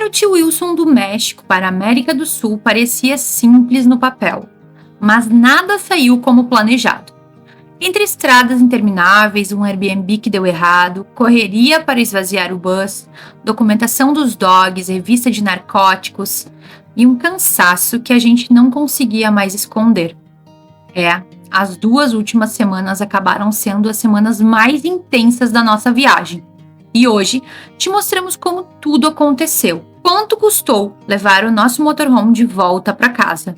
o tio Wilson do México para a América do Sul parecia simples no papel, mas nada saiu como planejado. Entre estradas intermináveis, um Airbnb que deu errado, correria para esvaziar o bus, documentação dos dogs, revista de narcóticos e um cansaço que a gente não conseguia mais esconder. As 2 últimas semanas acabaram sendo as semanas mais intensas da nossa viagem. E hoje te mostramos como tudo aconteceu. Quanto custou levar o nosso motorhome de volta para casa?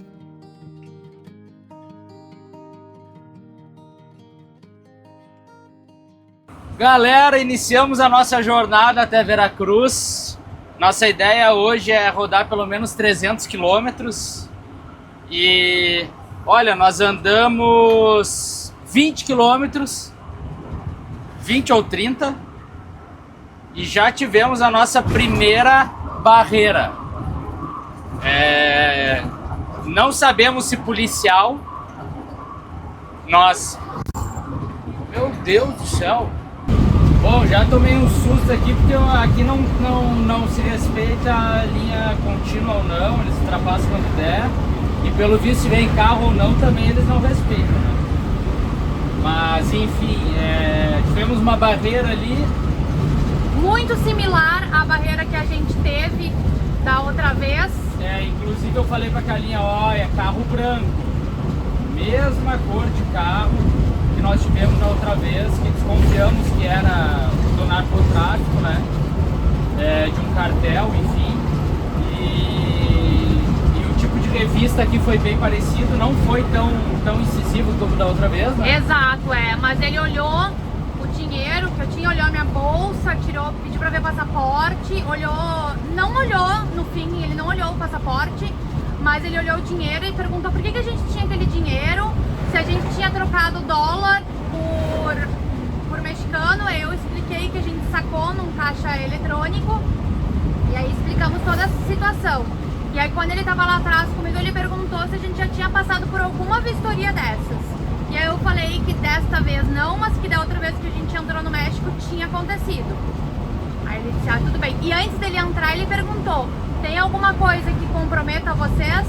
Galera, iniciamos a nossa jornada até Veracruz. Nossa ideia hoje é rodar pelo menos 300 quilômetros. E olha, nós andamos 20 quilômetros, 20 ou 30, e já tivemos a nossa primeira barreira. Não sabemos se policial. Meu Deus do céu! Bom, já tomei um susto aqui porque aqui não se respeita a linha contínua ou não, eles ultrapassam quando der. E pelo visto, se vem carro ou não, também eles não respeitam, né? Mas enfim, tivemos uma barreira ali. Muito similar à barreira que a gente teve da outra vez. Inclusive eu falei pra Carlinha, é carro branco. Mesma cor de carro que nós tivemos na outra vez, que desconfiamos que era do narcotráfico, né? De um cartel, enfim. E o tipo de revista aqui foi bem parecido, não foi tão incisivo como da outra vez, né? Exato, mas ele olhou o dinheiro que eu tinha, olhou a minha bolsa, pediu pra ver passaporte, não olhou, no fim ele não olhou o passaporte, mas ele olhou o dinheiro e perguntou por que a gente tinha aquele dinheiro, se a gente tinha trocado dólar por mexicano. Eu expliquei que a gente sacou num caixa eletrônico e aí explicamos toda essa situação. E aí quando ele tava lá atrás comigo, ele perguntou se a gente já tinha passado por alguma vistoria dessas. E aí eu falei que desta vez não, mas que da outra vez que a gente entrou no México tinha acontecido. Aí ele disse, tudo bem. E antes dele entrar, ele perguntou, tem alguma coisa que comprometa vocês?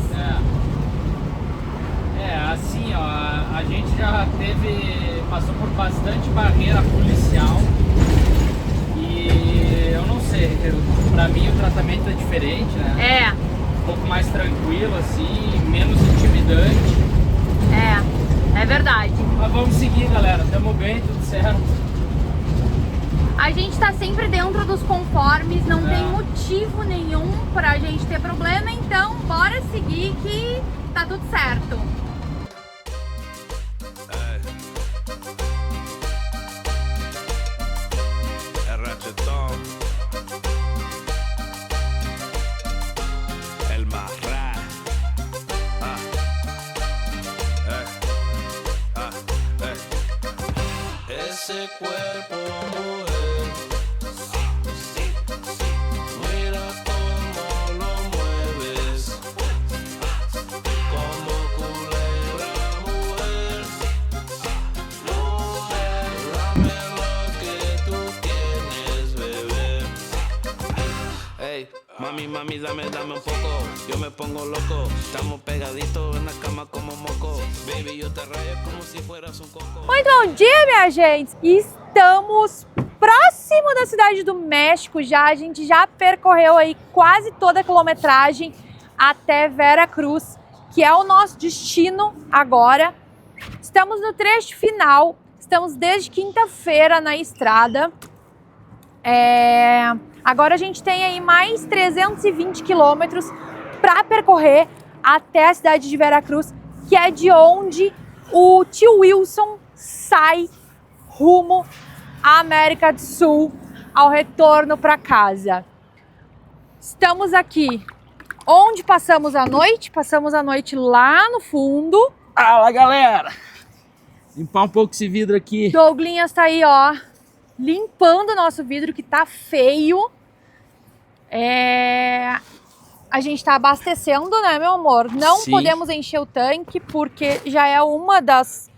Assim, a gente já passou por bastante barreira policial e eu não sei, pra mim o tratamento é diferente, né? Um pouco mais tranquilo, assim, menos intimidante. É verdade. Mas vamos seguir, galera, tamo bem, tudo certo. A gente tá sempre dentro dos conformes, não tem motivo nenhum pra gente ter problema, então bora seguir que tá tudo certo. Ese cuerpo, mujer, mira cómo lo mueves, como culebra, mujer, dame lo que tú tienes, bebé. Hey, mami, dame un poco, yo me pongo loco, estamos pegaditos en la cama como moco, baby, yo te rayo como si fueras un coco. Muito bom dia, minha gente! Estamos próximo da cidade do México já, a gente já percorreu aí quase toda a quilometragem até Veracruz, que é o nosso destino agora. Estamos no trecho final, estamos desde quinta-feira na estrada. Agora a gente tem aí mais 320 quilômetros para percorrer até a cidade de Veracruz, que é de onde o tio Wilson sai rumo à América do Sul, ao retorno para casa. Estamos aqui onde passamos a noite. Passamos a noite lá no fundo. Fala, galera! Limpar um pouco esse vidro aqui. Douglinhas tá aí, limpando o nosso vidro que tá feio. A gente tá abastecendo, né, meu amor? Não Sim. Podemos encher o tanque porque já é uma das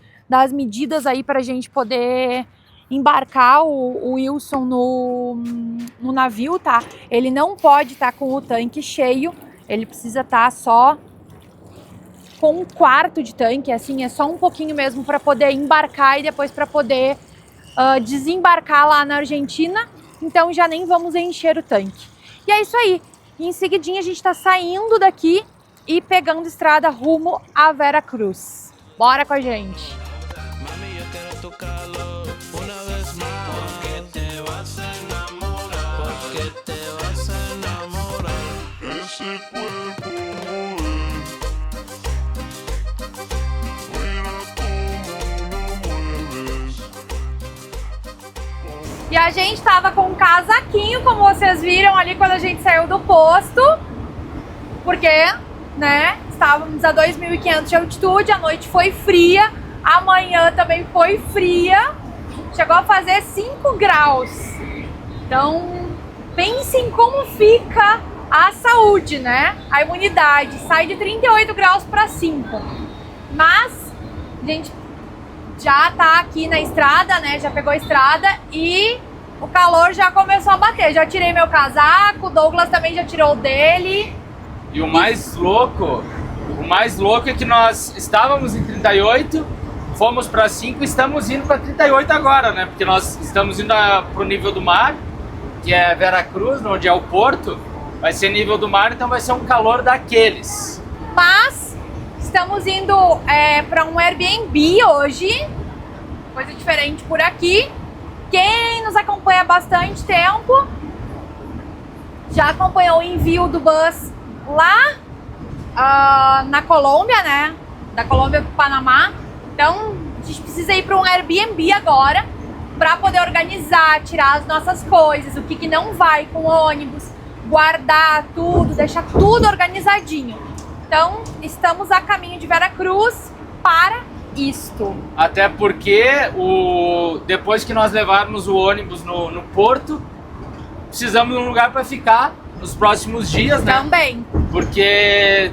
medidas aí pra gente poder embarcar o Wilson no navio, tá? Ele não pode estar com o tanque cheio, ele precisa estar só com um quarto de tanque, assim, é só um pouquinho mesmo para poder embarcar e depois para poder desembarcar lá na Argentina. Então já nem vamos encher o tanque. E é isso aí. Em seguidinha a gente tá saindo daqui e pegando estrada rumo a Vera Cruz. Bora com a gente! Mami, yo quiero tu calor una vez más. Porque te vas a enamorar. Porque te vas a enamorar. Ese cuerpo mueve. Mira como lo mueves. E a gente tava com um casaquinho, como vocês viram ali quando a gente saiu do posto. Porque, né, estávamos a 2.500 de altitude, a noite foi fria. Amanhã também foi fria, chegou a fazer 5 graus. Então, pensem como fica a saúde, né? A imunidade sai de 38 graus para 5. Mas a gente já tá aqui na estrada, né? Já pegou a estrada e o calor já começou a bater. Já tirei meu casaco, o Douglas também já tirou o dele. E o mais louco é que nós estávamos em 38, fomos para 5 e estamos indo para 38 agora, né? Porque nós estamos indo para o nível do mar, que é Vera Cruz, onde é o porto. Vai ser nível do mar, então vai ser um calor daqueles. Mas estamos indo para um Airbnb hoje, coisa diferente por aqui. Quem nos acompanha há bastante tempo já acompanhou o envio do bus lá na Colômbia, né? Da Colômbia para o Panamá. Então a gente precisa ir para um Airbnb agora para poder organizar, tirar as nossas coisas, o que não vai com o ônibus, guardar tudo, deixar tudo organizadinho. Então estamos a caminho de Vera Cruz para isto. Até porque depois que nós levarmos o ônibus no porto, precisamos de um lugar para ficar nos próximos dias, né? Também. Porque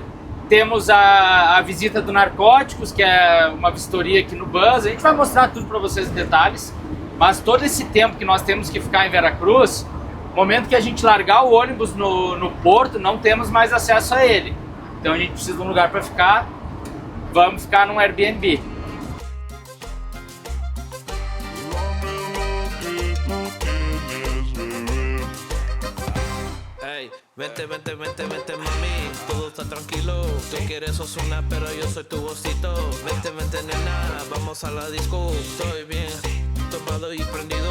temos a visita do Narcóticos, que é uma vistoria aqui no bus. A gente vai mostrar tudo para vocês em detalhes. Mas todo esse tempo que nós temos que ficar em Vera Cruz, no momento que a gente largar o ônibus no porto, não temos mais acesso a ele. Então a gente precisa de um lugar para ficar. Vamos ficar num Airbnb. Vente, vente, vente, vente, mami, todo está tranquilo. Tú quieres Ozuna, pero yo soy tu vocito. Vente, vente, nena, vamos a la disco. Estoy bien tomado y prendido.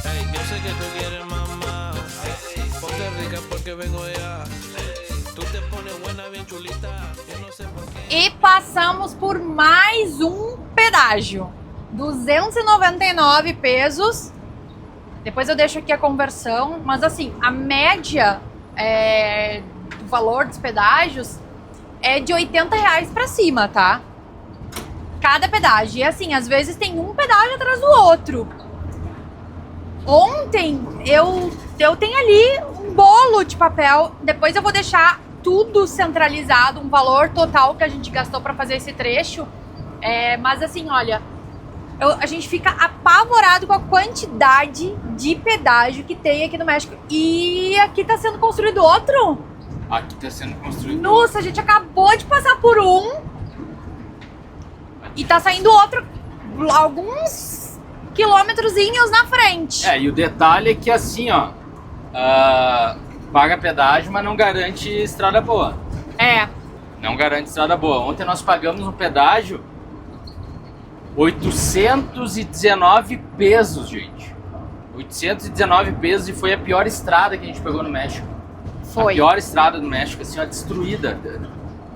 Hey, yo sé que tú quieres mamá. Ponte rica porque vengo ya. Tú te pones buena, bien chulita. Yo no sé por qué. E passamos por mais um pedágio. 299 pesos. Depois eu deixo aqui a conversão, mas assim, a média do valor dos pedágios é de R$80 pra cima, tá? Cada pedágio. E assim, às vezes tem um pedágio atrás do outro. Ontem eu tenho ali um bolo de papel, depois eu vou deixar tudo centralizado, um valor total que a gente gastou pra fazer esse trecho. Mas assim, olha, a gente fica apavorado com a quantidade de pedágio que tem aqui no México. E aqui tá sendo construído outro. Aqui tá sendo construído Nossa, outro. a gente acabou de passar por um. E tá saindo outro alguns quilômetrozinhos na frente. E o detalhe é que assim, ó, paga pedágio, mas não garante estrada boa. Não garante estrada boa. Ontem nós pagamos um pedágio 819 pesos, gente. 819 pesos, e foi a pior estrada que a gente pegou no México. Foi. A pior estrada do México, assim, ó, destruída.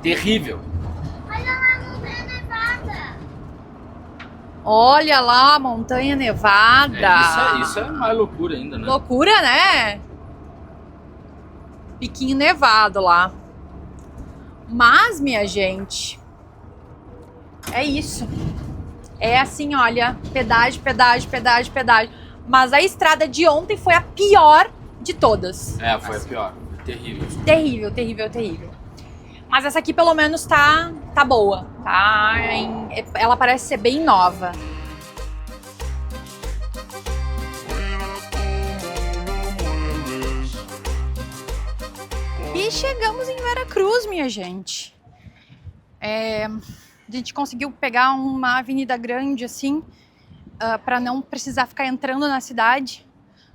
Terrível. Olha lá a Montanha Nevada. Olha lá a Montanha Nevada. Isso é mais loucura ainda, né? Loucura, né? Piquinho nevado lá. Mas, minha gente, é isso. É assim, olha, pedágio, pedágio, pedágio, pedágio. Mas a estrada de ontem foi a pior de todas. Foi a pior. Terrível. Terrível, terrível, terrível. Mas essa aqui pelo menos tá boa. Ela parece ser bem nova. E chegamos em Veracruz, minha gente. A gente conseguiu pegar uma avenida grande assim, para não precisar ficar entrando na cidade.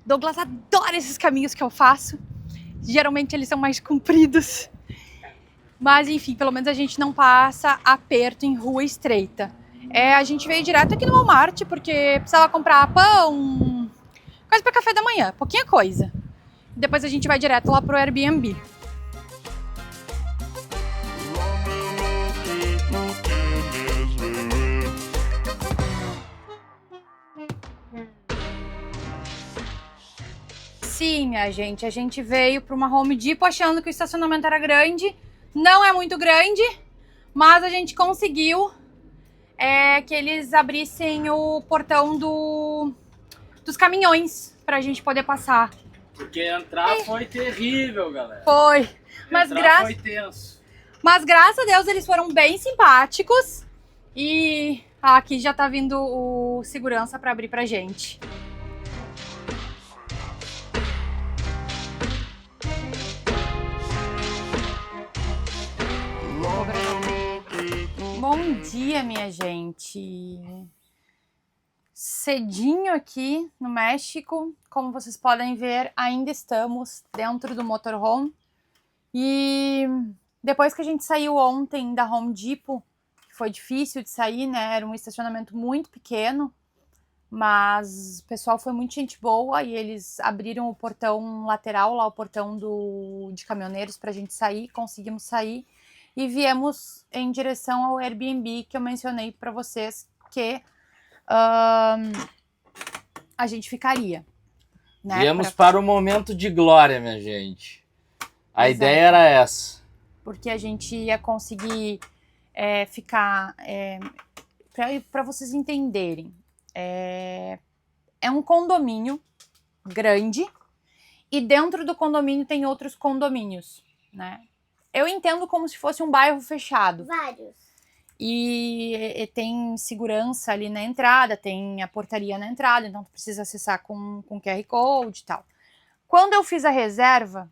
Douglas adora esses caminhos que eu faço. Geralmente eles são mais compridos. Mas enfim, pelo menos a gente não passa aperto em rua estreita. A gente veio direto aqui no Walmart porque precisava comprar pão, coisa para café da manhã, pouquinha coisa. Depois a gente vai direto lá pro Airbnb. Sim, minha gente, a gente veio para uma Home Depot achando que o estacionamento era grande. Não é muito grande, mas a gente conseguiu que eles abrissem o portão dos caminhões pra gente poder passar. Porque entrar foi terrível, galera. Foi. Mas foi tenso. Mas graças a Deus eles foram bem simpáticos. E aqui já tá vindo o segurança pra abrir pra gente. Bom dia, minha gente. Cedinho aqui no México, como vocês podem ver, ainda estamos dentro do motorhome. E depois que a gente saiu ontem da Home Depot, foi difícil de sair, né? Era um estacionamento muito pequeno, mas o pessoal foi muito gente boa e eles abriram o portão lateral, lá o portão de caminhoneiros pra gente sair, conseguimos sair. E viemos em direção ao Airbnb que eu mencionei para vocês que a gente ficaria. Né? Viemos para o momento de glória, minha gente. A ideia era essa. Porque a gente ia conseguir ficar... para vocês entenderem. É um condomínio grande e dentro do condomínio tem outros condomínios, né? Eu entendo como se fosse um bairro fechado. Vários. E tem segurança ali na entrada, tem a portaria na entrada, então tu precisa acessar com QR Code e tal. Quando eu fiz a reserva,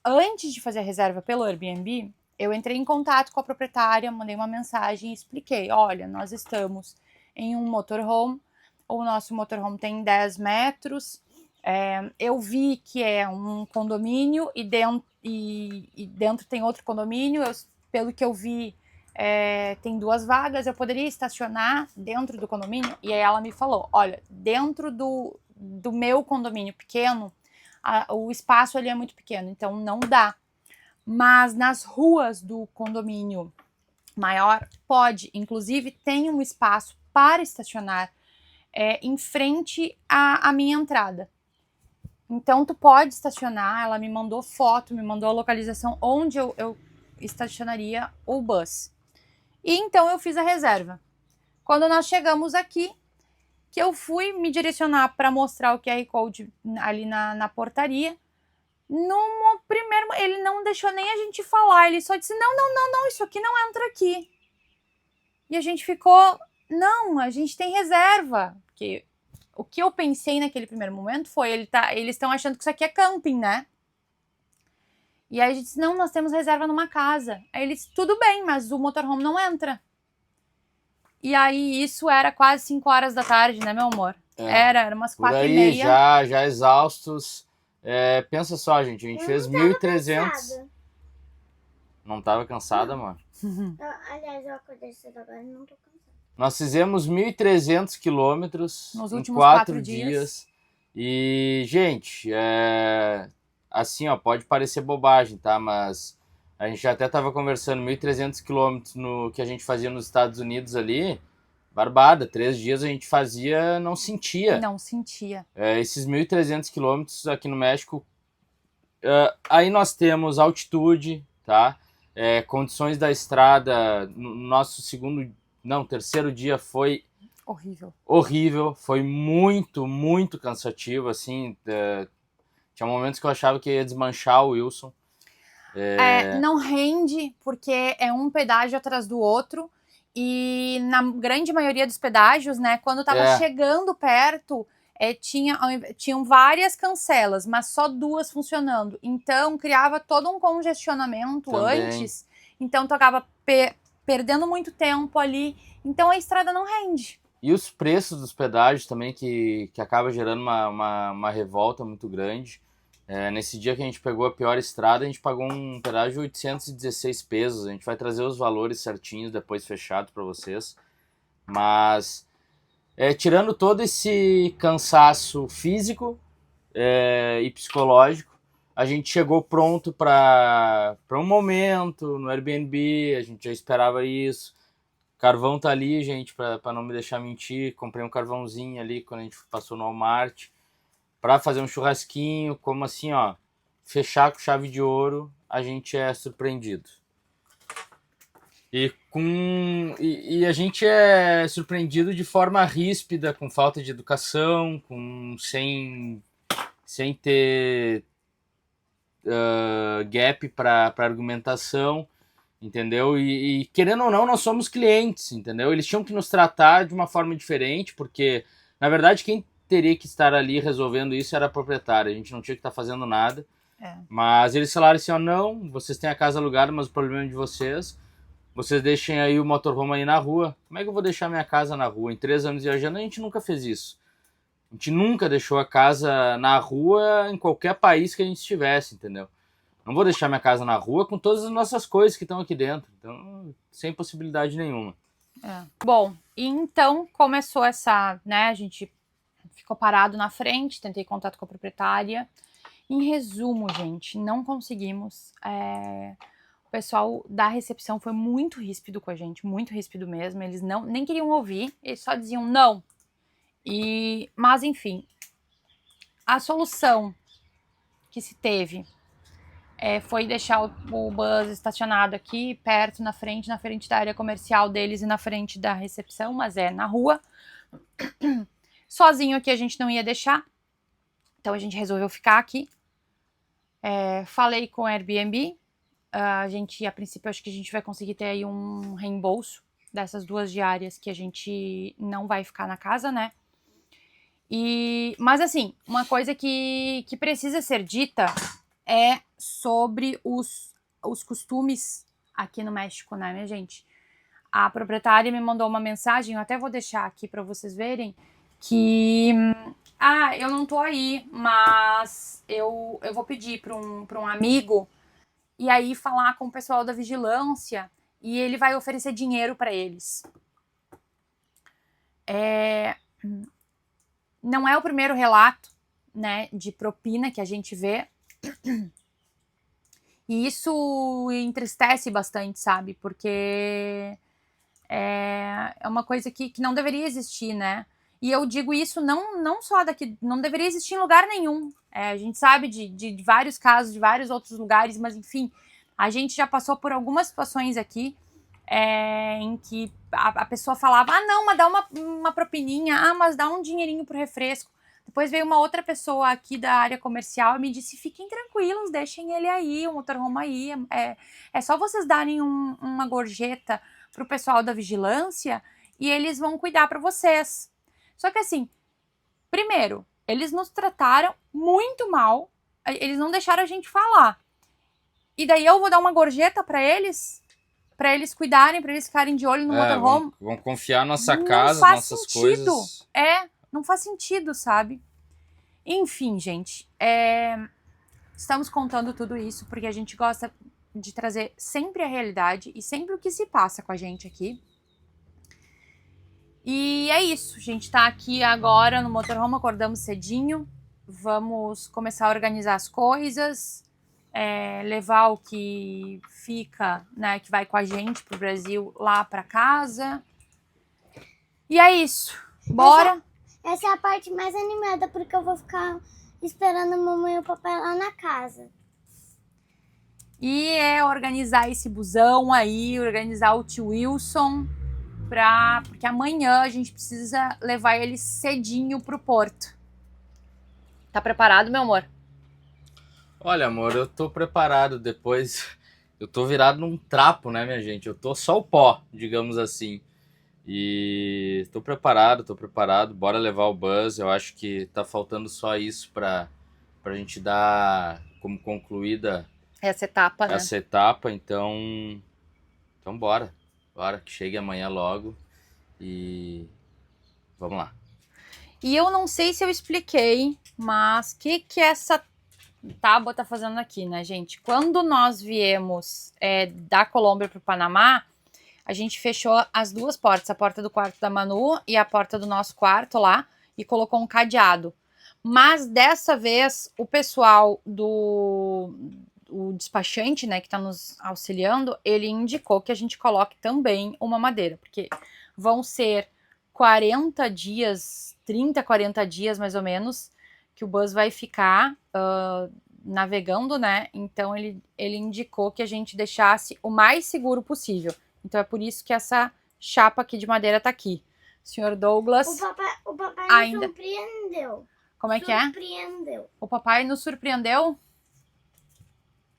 antes de fazer a reserva pelo Airbnb, eu entrei em contato com a proprietária, mandei uma mensagem e expliquei, olha, nós estamos em um motorhome, o nosso motorhome tem 10 metros, eu vi que é um condomínio e dentro tem outro condomínio, pelo que eu vi, tem 2 vagas, eu poderia estacionar dentro do condomínio? E aí ela me falou, olha, dentro do meu condomínio pequeno, o espaço ali é muito pequeno, então não dá. Mas nas ruas do condomínio maior, pode. Inclusive, tem um espaço para estacionar em frente à minha entrada. Então, tu pode estacionar, ela me mandou foto, me mandou a localização onde eu estacionaria o bus. E então eu fiz a reserva. Quando nós chegamos aqui, que eu fui me direcionar para mostrar o QR Code ali na portaria, no primeiro, ele não deixou nem a gente falar, ele só disse, não, isso aqui não entra aqui. E a gente ficou, não, a gente tem reserva, porque... O que eu pensei naquele primeiro momento foi, eles estão achando que isso aqui é camping, né? E aí a gente disse, não, nós temos reserva numa casa. Aí eles, tudo bem, mas o motorhome não entra. E aí isso era quase 5 horas da tarde, né, meu amor? Era umas 4h30. Já exaustos. Pensa só, gente, a gente fez 1.300. Não tava cansada, amor? Aliás, eu acordei cedo agora e não tô cansada. Nós fizemos 1.300 quilômetros em 4 dias. E, gente, assim, ó, pode parecer bobagem, tá? Mas a gente já até tava conversando, 1.300 quilômetros no que a gente fazia nos Estados Unidos ali, barbada, 3 dias a gente fazia, não sentia. Não sentia. Esses 1.300 quilômetros aqui no México, aí nós temos altitude, tá? Condições da estrada, no nosso terceiro dia foi horrível, foi muito, muito cansativo, assim, tinha momentos que eu achava que ia desmanchar o Wilson. Não rende, porque é um pedágio atrás do outro, e na grande maioria dos pedágios, né, quando tava chegando perto, tinham várias cancelas, mas só 2 funcionando. Então, criava todo um congestionamento Também. antes. Então, tu acaba perdendo muito tempo ali. Então, a estrada não rende. E os preços dos pedágios também, que acaba gerando uma revolta muito grande. Nesse dia que a gente pegou a pior estrada, a gente pagou um pedágio de 816 pesos. A gente vai trazer os valores certinhos depois fechado para vocês. Mas, tirando todo esse cansaço físico e psicológico, a gente chegou pronto para um momento no Airbnb, a gente já esperava isso. Carvão tá ali, gente, para não me deixar mentir. Comprei um carvãozinho ali quando a gente passou no Walmart para fazer um churrasquinho, como assim, ó, fechar com chave de ouro, a gente é surpreendido. E a gente é surpreendido de forma ríspida, com falta de educação, sem ter gap para argumentação, entendeu? E querendo ou não, nós somos clientes, entendeu? Eles tinham que nos tratar de uma forma diferente, porque, na verdade, quem teria que estar ali resolvendo isso era a proprietária, a gente não tinha que estar fazendo nada. Mas eles falaram assim, ó, não, vocês têm a casa alugada, mas o problema é de vocês deixem aí o motorhome aí na rua. Como é que eu vou deixar minha casa na rua? Em 3 anos viajando, a gente nunca fez isso. A gente nunca deixou a casa na rua em qualquer país que a gente estivesse, entendeu? Não vou deixar minha casa na rua com todas as nossas coisas que estão aqui dentro. Então, sem possibilidade nenhuma. Bom, então começou essa, né, a gente ficou parado na frente, tentei contato com a proprietária. Em resumo, gente, não conseguimos. O pessoal da recepção foi muito ríspido com a gente, muito ríspido mesmo. Eles nem queriam ouvir, eles só diziam não. Mas, enfim, a solução que se teve foi deixar o bus estacionado aqui, perto, na frente da área comercial deles e na frente da recepção, mas na rua. Sozinho aqui a gente não ia deixar, então a gente resolveu ficar aqui. Falei com o Airbnb, a princípio, acho que a gente vai conseguir ter aí um reembolso dessas 2 diárias que a gente não vai ficar na casa, né? Mas assim, uma coisa que precisa ser dita é sobre os costumes aqui no México, né, minha gente? A proprietária me mandou uma mensagem, eu até vou deixar aqui para vocês verem, que eu não tô aí, mas eu vou pedir para um amigo e aí falar com o pessoal da vigilância e ele vai oferecer dinheiro para eles. Não é o primeiro relato, né, de propina que a gente vê. E isso entristece bastante, sabe? Porque é uma coisa que não deveria existir, né? E eu digo isso não só daqui, não deveria existir em lugar nenhum. A gente sabe de vários casos, de vários outros lugares, mas enfim, a gente já passou por algumas situações aqui em que a pessoa falava, não, mas dá uma propininha, mas dá um dinheirinho pro refresco. Depois veio uma outra pessoa aqui da área comercial e me disse, fiquem tranquilos, deixem ele aí, o motorhome aí, é só vocês darem uma gorjeta pro pessoal da vigilância e eles vão cuidar para vocês. Só que assim, primeiro, eles nos trataram muito mal, eles não deixaram a gente falar. E daí eu vou dar uma gorjeta para eles cuidarem, para eles ficarem de olho no motorhome. Vão confiar nossa casa, nossas sentido. coisas. Não faz sentido, sabe? Enfim, gente, estamos contando tudo isso porque a gente gosta de trazer sempre a realidade e sempre o que se passa com a gente aqui. E é isso, a gente tá aqui agora no motorhome, acordamos cedinho, vamos começar a organizar as coisas, levar o que fica, né, que vai com a gente pro Brasil lá pra casa. E é isso, bora! Essa é a parte mais animada, porque eu vou ficar esperando a mamãe e o papai lá na casa. E organizar esse busão aí, organizar o tio Wilson, porque amanhã a gente precisa levar ele cedinho pro porto. Tá preparado, meu amor? Olha, amor, eu tô preparado depois. Eu tô virado num trapo, né, minha gente? Eu tô só o pó, digamos assim. E tô preparado, bora levar o Buzz. Eu acho que tá faltando só isso pra gente dar como concluída Essa etapa, né? essa etapa, então bora, que chegue amanhã logo e vamos lá. E eu não sei se eu expliquei, mas o que essa tábua tá fazendo aqui, né, gente? Quando nós viemos da Colômbia pro Panamá, a gente fechou as duas portas, a porta do quarto da Manu e a porta do nosso quarto lá, e colocou um cadeado. Mas dessa vez, o pessoal o despachante, né, que tá nos auxiliando, ele indicou que a gente coloque também uma madeira, porque vão ser 40 dias, 30, 40 dias mais ou menos, que o Buzz vai ficar navegando, né? Então ele indicou que a gente deixasse o mais seguro possível. Então é por isso que essa chapa aqui de madeira tá aqui. Senhor Douglas... O papai ainda... me surpreendeu. Como é que é? Surpreendeu. O papai nos surpreendeu?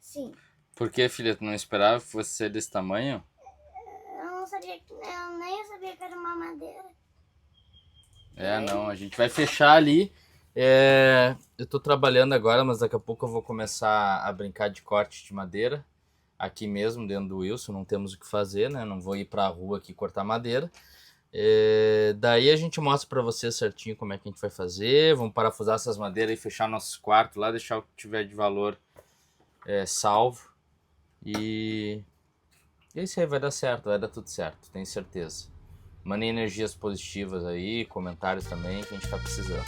Sim. Por que, filha? Tu não esperava que fosse ser desse tamanho? Eu nem sabia que era uma madeira. Não, a gente vai fechar ali. Eu tô trabalhando agora, mas daqui a pouco eu vou começar a brincar de corte de madeira. Aqui mesmo, dentro do Wilson, não temos o que fazer, né? Não vou ir pra rua aqui cortar madeira. Daí a gente mostra pra vocês certinho como é que a gente vai fazer. Vamos parafusar essas madeiras e fechar nossos quartos lá, deixar o que tiver de valor salvo. E isso aí vai dar certo, vai dar tudo certo, tenho certeza. Mandem energias positivas aí, comentários também, que a gente tá precisando.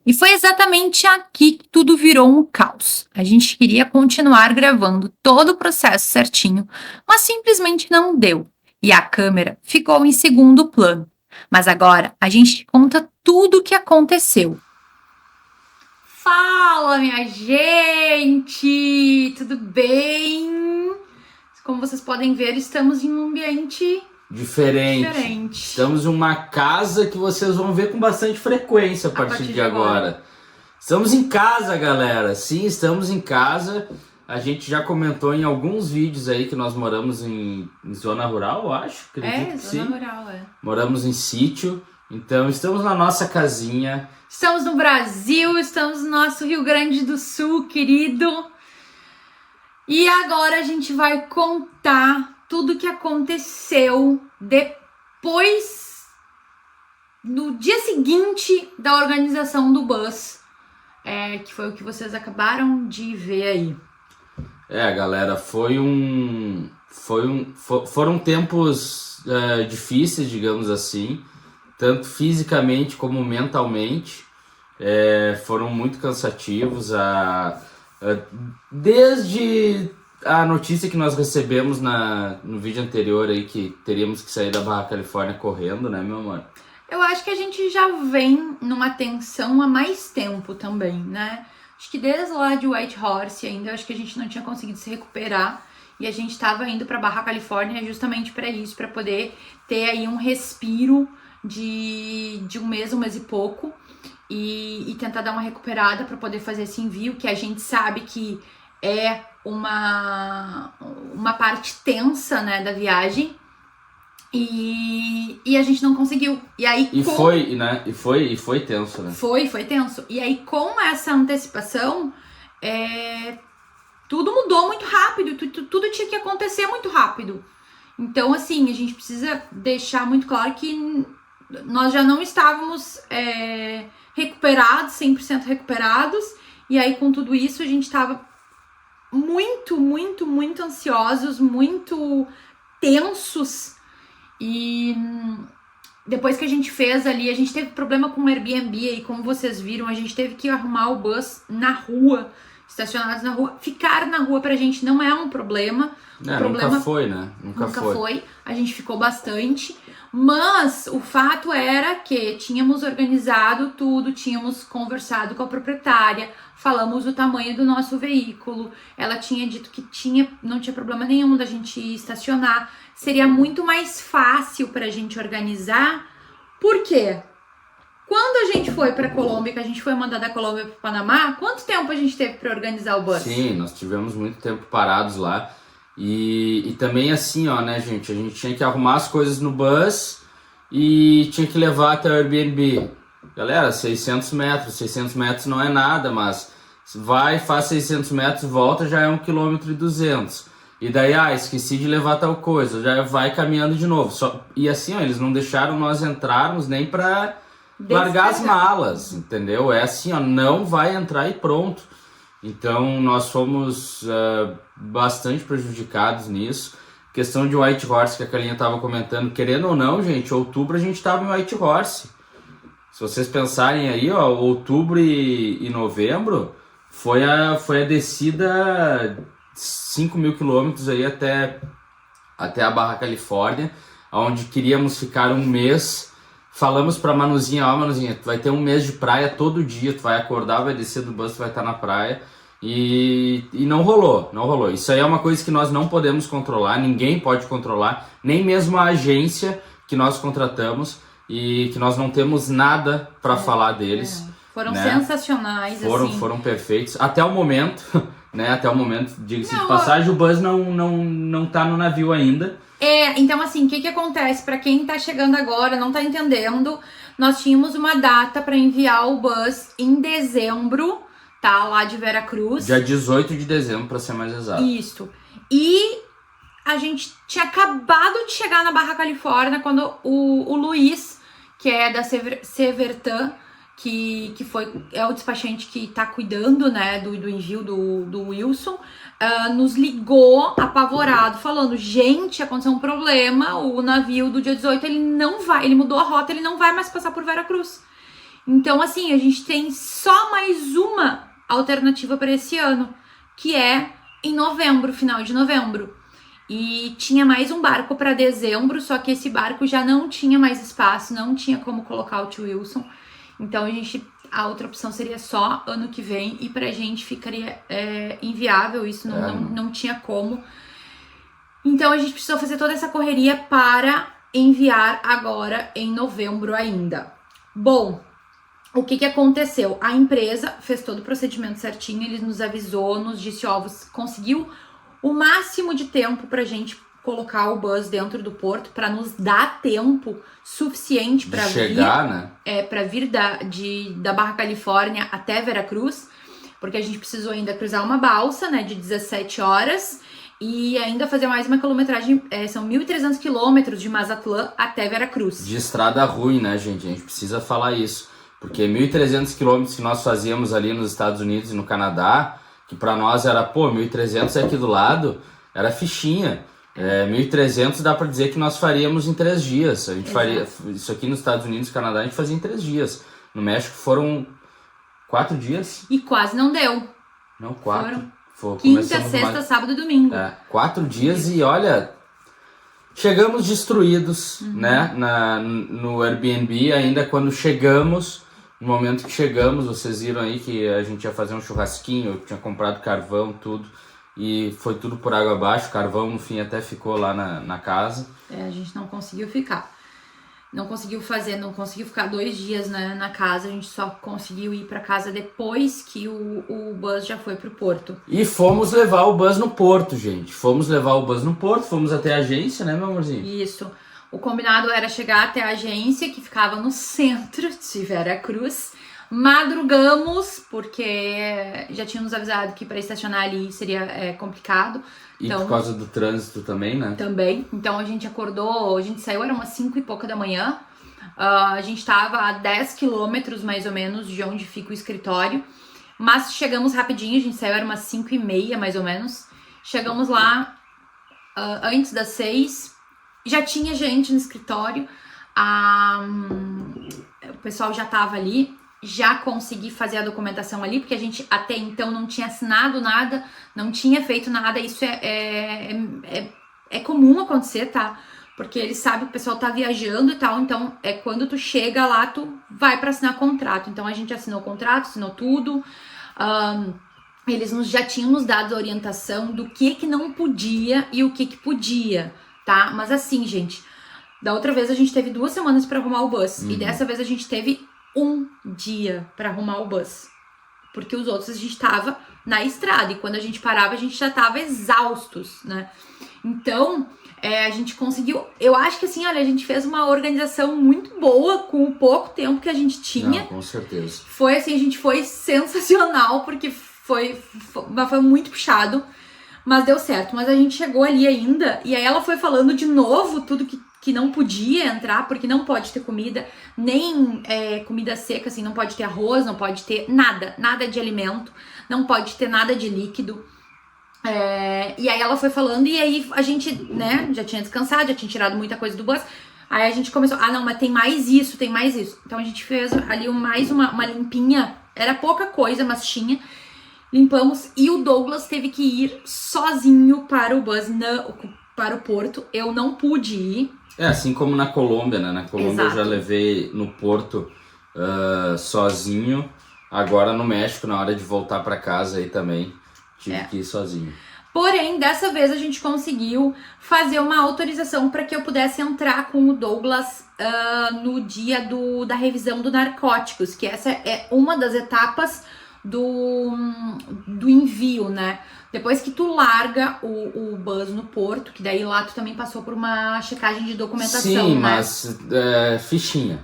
E foi exatamente aqui que tudo virou um caos. A gente queria continuar gravando todo o processo certinho, mas simplesmente não deu. E a câmera ficou em segundo plano. Mas agora a gente conta tudo o que aconteceu. Fala, minha gente! Tudo bem? Como vocês podem ver, estamos em um ambiente diferente. Estamos em uma casa que vocês vão ver com bastante frequência a partir de agora. Estamos em casa, galera. Sim, estamos em casa. A gente já comentou em alguns vídeos aí que nós moramos em zona rural, eu acho. Acredito que sim. Zona rural, Moramos em sítio. Então, estamos na nossa casinha. Estamos no Brasil, estamos no nosso Rio Grande do Sul, querido. E agora a gente vai contar tudo o que aconteceu depois, no dia seguinte da organização do Buzz, que foi o que vocês acabaram de ver aí. Galera, foram tempos difíceis, digamos assim, tanto fisicamente como mentalmente. Foram muito cansativos. Desde a notícia que nós recebemos no vídeo anterior aí, que teríamos que sair da Barra Califórnia correndo, né, meu amor? Eu acho que a gente já vem numa tensão há mais tempo também, né? Acho que desde lá de White Horse ainda, acho que a gente não tinha conseguido se recuperar. E a gente tava indo pra Barra Califórnia justamente para isso, para poder ter aí um respiro de um mês e pouco. E tentar dar uma recuperada para poder fazer esse envio, que a gente sabe que é uma parte tensa, né, da viagem. E a gente não conseguiu. E aí foi tenso, né? Foi tenso. E aí, com essa antecipação, tudo mudou muito rápido, tudo tinha que acontecer muito rápido. Então, assim, a gente precisa deixar muito claro que nós já não estávamos recuperados, 100% recuperados, e aí com tudo isso a gente estava muito, muito, muito ansiosos, muito tensos, e depois que a gente fez ali, a gente teve problema com o Airbnb, e como vocês viram, a gente teve que arrumar o bus na rua, estacionados na rua. Ficar na rua pra gente não é um problema. Nunca foi, né? Nunca foi. A gente ficou bastante. Mas o fato era que tínhamos organizado tudo, tínhamos conversado com a proprietária, falamos o tamanho do nosso veículo. Ela tinha dito que não tinha problema nenhum da gente estacionar. Seria muito mais fácil pra gente organizar. Por quê? Quando a gente foi pra Colômbia, que a gente foi mandar da Colômbia pro Panamá, quanto tempo a gente teve pra organizar o bus? Sim, nós tivemos muito tempo parados lá. E também assim, ó, né, gente? A gente tinha que arrumar as coisas no bus e tinha que levar até o Airbnb. Galera, 600 metros não é nada, mas vai, faz 600 metros, volta, já é 1,2 km. E daí, esqueci de levar tal coisa, já vai caminhando de novo. E assim, ó, eles não deixaram nós entrarmos nem pra largar as malas, entendeu? É assim, ó, não vai entrar e pronto. Então nós fomos bastante prejudicados nisso. Questão de White Horse que a Carlinha estava comentando, querendo ou não, gente, outubro a gente estava em White Horse. Se vocês pensarem aí, ó, outubro e novembro foi a descida 5.000 quilômetros aí até a Barra Califórnia, onde queríamos ficar um mês. Falamos pra Manuzinha, Manuzinha, tu vai ter um mês de praia todo dia, tu vai acordar, vai descer do bus, tu vai estar na praia. E não rolou. Isso aí é uma coisa que nós não podemos controlar, ninguém pode controlar, nem mesmo a agência que nós contratamos e que nós não temos nada pra falar deles. Foram, né? Sensacionais, Foram perfeitos, até o momento, né? Até o momento, diga-se de passagem, o bus não tá no navio ainda. Então assim, o que acontece? Pra quem tá chegando agora, não tá entendendo, nós tínhamos uma data pra enviar o bus em dezembro, tá? Lá de Veracruz. Dia 18 de dezembro, pra ser mais exato. Isso. E a gente tinha acabado de chegar na Barra Califórnia quando o Luiz, que é da Severtan, que é o despachante que tá cuidando, né, do envio do Wilson, nos ligou apavorado, falando, gente, aconteceu um problema, o navio do dia 18, ele mudou a rota, ele não vai mais passar por Veracruz. Então, assim, a gente tem só mais uma alternativa para esse ano, que é em novembro, final de novembro. E tinha mais um barco para dezembro, só que esse barco já não tinha mais espaço, não tinha como colocar o tio Wilson. Então a outra opção seria só ano que vem, e pra gente ficaria inviável, isso não tinha como. Então a gente precisou fazer toda essa correria para enviar agora em novembro ainda. Bom, o que aconteceu? A empresa fez todo o procedimento certinho, ele nos avisou, nos disse, conseguiu o máximo de tempo pra gente colocar o bus dentro do porto, para nos dar tempo suficiente para chegar, né? Para vir da Barra Califórnia até Veracruz, porque a gente precisou ainda cruzar uma balsa, né, de 17 horas e ainda fazer mais uma quilometragem, são 1.300 quilômetros de Mazatlán até Veracruz. De estrada ruim, né, gente? A gente precisa falar isso, porque 1.300 quilômetros que nós fazíamos ali nos Estados Unidos e no Canadá, que para nós era, 1.300 é aqui do lado, era fichinha. 1.300 dá pra dizer que nós faríamos em 3 dias. A gente faria isso aqui nos Estados Unidos e Canadá, a gente fazia em 3 dias. No México foram 4 dias. E quase não deu. Não, 4. Quinta, sexta, sábado e domingo. 4 dias e olha, chegamos destruídos, né, no Airbnb. Ainda quando chegamos, no momento que chegamos, vocês viram aí que a gente ia fazer um churrasquinho, eu tinha comprado carvão, tudo. E foi tudo por água abaixo, o carvão no fim até ficou lá na casa. A gente não conseguiu ficar. Não conseguiu ficar 2 dias, né, na casa, a gente só conseguiu ir pra casa depois que o bus já foi pro porto. E fomos levar o bus no porto, gente. Fomos até a agência, né, meu amorzinho? Isso. O combinado era chegar até a agência, que ficava no centro de Veracruz. Madrugamos, porque já tinham nos avisado que para estacionar ali seria complicado. E por causa do trânsito também, né? Também. Então a gente acordou, a gente saiu, era umas 5 e pouca da manhã. A gente tava a 10 quilômetros, mais ou menos, de onde fica o escritório. Mas chegamos rapidinho, a gente saiu, era umas 5h30, mais ou menos. Chegamos lá antes das 6. Já tinha gente no escritório. O pessoal já tava ali. Já consegui fazer a documentação ali, porque a gente até então não tinha assinado nada, não tinha feito nada. Isso é comum acontecer, tá? Porque eles sabem que o pessoal tá viajando e tal, então quando tu chega lá, tu vai pra assinar contrato. Então a gente assinou o contrato, assinou tudo. Eles já tinham nos dado a orientação do que não podia e o que podia, tá? Mas assim, gente, da outra vez a gente teve 2 semanas pra arrumar o bus. E dessa vez a gente teve 1 dia pra arrumar o bus. Porque os outros a gente tava na estrada. E quando a gente parava, a gente já tava exaustos, né? Então, a gente conseguiu... Eu acho que assim, olha, a gente fez uma organização muito boa com o pouco tempo que a gente tinha. Não, com certeza. Foi assim, a gente foi sensacional, porque foi muito puxado. Mas deu certo. Mas a gente chegou ali ainda, e aí ela foi falando de novo tudo que não podia entrar, porque não pode ter comida, nem comida seca, assim, não pode ter arroz, não pode ter nada de alimento, não pode ter nada de líquido. E aí ela foi falando, e aí a gente, né, já tinha descansado, já tinha tirado muita coisa do bus. Aí a gente começou, não, mas tem mais isso. Então a gente fez ali mais uma limpinha, era pouca coisa, mas tinha. Limpamos, e o Douglas teve que ir sozinho para o bus, para o porto. Eu não pude ir. Assim como na Colômbia, né? Na Colômbia Exato. eu já levei no porto sozinho. Agora no México, na hora de voltar para casa aí também, tive que ir sozinho. Porém, dessa vez a gente conseguiu fazer uma autorização para que eu pudesse entrar com o Douglas no dia da revisão do narcóticos, que essa é uma das etapas do envio, né? Depois que tu larga o bus no porto, que daí lá tu também passou por uma checagem de documentação, Sim, né? mas fichinha.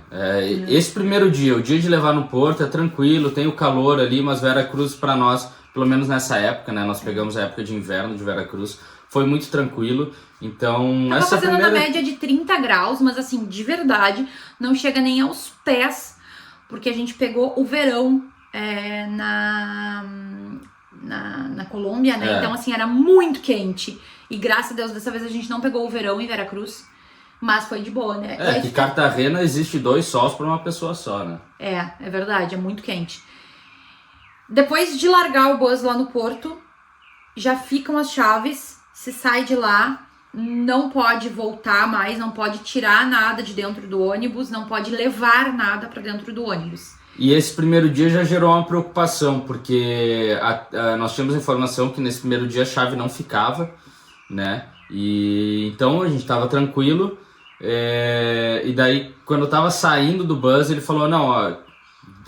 Esse primeiro dia, o dia de levar no porto é tranquilo, tem o calor ali, mas Veracruz pra nós, pelo menos nessa época, né? Nós pegamos a época de inverno de Veracruz, foi muito tranquilo. Então, Tava essa fazendo primeira... na média de 30 graus, mas assim, de verdade, não chega nem aos pés, porque a gente pegou o verão na Colômbia, né? Então, assim, era muito quente. E graças a Deus, dessa vez a gente não pegou o verão em Veracruz, mas foi de boa, né? que Cartagena existe 2 sols para uma pessoa só, né? É verdade, é muito quente. Depois de largar o bus lá no porto, já ficam as chaves, se sai de lá, não pode voltar mais, não pode tirar nada de dentro do ônibus, não pode levar nada para dentro do ônibus. E esse primeiro dia já gerou uma preocupação, porque nós tínhamos informação que nesse primeiro dia a chave não ficava, né? E então a gente estava tranquilo, e daí quando eu estava saindo do bus ele falou, não, ó,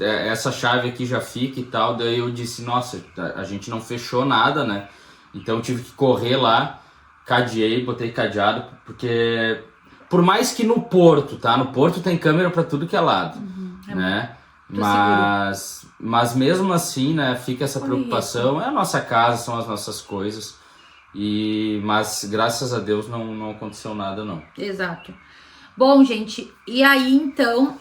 essa chave aqui já fica e tal. Daí eu disse, nossa, a gente não fechou nada, né? Então eu tive que correr lá, cadeei, botei cadeado, porque por mais que no porto, tá? No porto tem câmera para tudo que é lado, né? Mas mesmo assim, né, fica essa preocupação. É a nossa casa, são as nossas coisas. Mas graças a Deus não aconteceu nada, não. Exato. Bom, gente, e aí então,